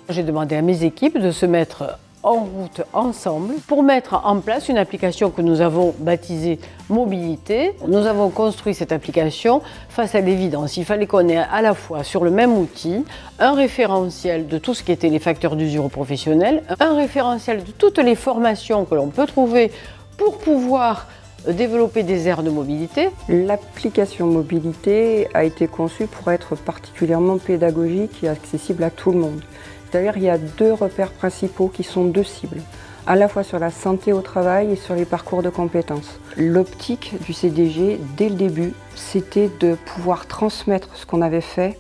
J'ai demandé à mes équipes de se mettre en route ensemble pour mettre en place une application que nous avons baptisée Mobilité. Nous avons construit cette application face à l'évidence. Il fallait qu'on ait à la fois sur le même outil un référentiel de tout ce qui était les facteurs d'usure professionnels, un référentiel de toutes les formations que l'on peut trouver pour pouvoir développer des aires de mobilité. L'application mobilité a été conçue pour être particulièrement pédagogique et accessible à tout le monde. C'est-à-dire il y a deux repères principaux qui sont deux cibles, à la fois sur la santé au travail et sur les parcours de compétences. L'optique du CDG, dès le début, c'était de pouvoir transmettre ce qu'on avait fait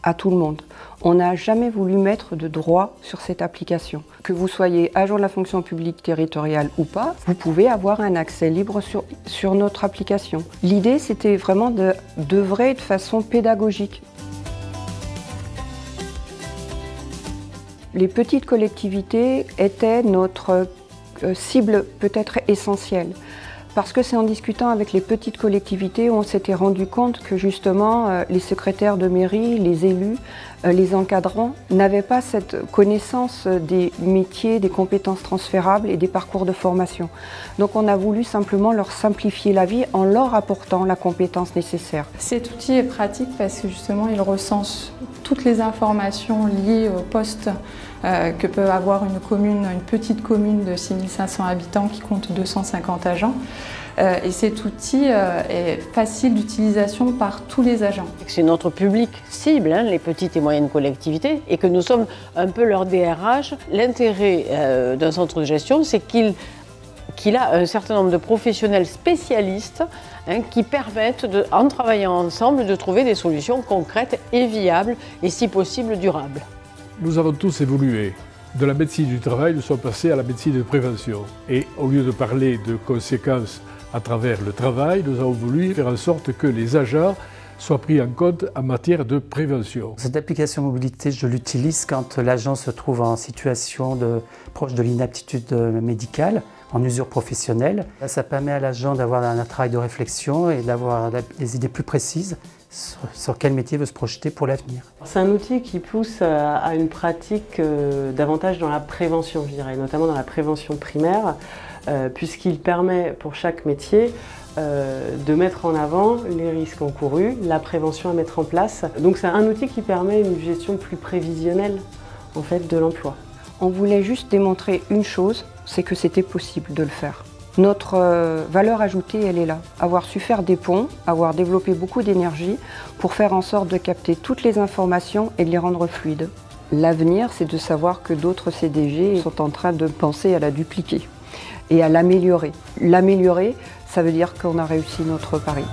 à tout le monde. On n'a jamais voulu mettre de droit sur cette application. Que vous soyez agent de la fonction publique territoriale ou pas, vous pouvez avoir un accès libre sur notre application. L'idée, c'était vraiment d'œuvrer de façon pédagogique. Les petites collectivités étaient notre cible peut-être essentielle. Parce que c'est en discutant avec les petites collectivités où on s'était rendu compte que justement les secrétaires de mairie, les élus, les encadrants n'avaient pas cette connaissance des métiers, des compétences transférables et des parcours de formation. Donc on a voulu simplement leur simplifier la vie en leur apportant la compétence nécessaire. Cet outil est pratique parce que justement il recense toutes les informations liées au poste que peut avoir une petite commune de 6500 habitants qui compte 250 agents. Et cet outil est facile d'utilisation par tous les agents. C'est notre public cible, les petites et moyennes collectivités, et que nous sommes un peu leur DRH. L'intérêt d'un centre de gestion, c'est qu'il a un certain nombre de professionnels spécialistes qui permettent, en travaillant ensemble, de trouver des solutions concrètes et viables, et si possible durables. Nous avons tous évolué. De la médecine du travail, nous sommes passés à la médecine de prévention. Et au lieu de parler de conséquences à travers le travail, nous avons voulu faire en sorte que les agents soient pris en compte en matière de prévention. Cette application mobilité, je l'utilise quand l'agent se trouve en situation proche de l'inaptitude médicale, en usure professionnelle. Là, ça permet à l'agent d'avoir un travail de réflexion et d'avoir des idées plus précises sur quel métier veut se projeter pour l'avenir. C'est un outil qui pousse à une pratique davantage dans la prévention, je dirais, notamment dans la prévention primaire, puisqu'il permet pour chaque métier de mettre en avant les risques encourus, la prévention à mettre en place. Donc c'est un outil qui permet une gestion plus prévisionnelle en fait, de l'emploi. On voulait juste démontrer une chose, c'est que c'était possible de le faire. Notre valeur ajoutée, elle est là. Avoir su faire des ponts, avoir développé beaucoup d'énergie pour faire en sorte de capter toutes les informations et de les rendre fluides. L'avenir, c'est de savoir que d'autres CDG sont en train de penser à la dupliquer et à l'améliorer. L'améliorer, ça veut dire qu'on a réussi notre pari.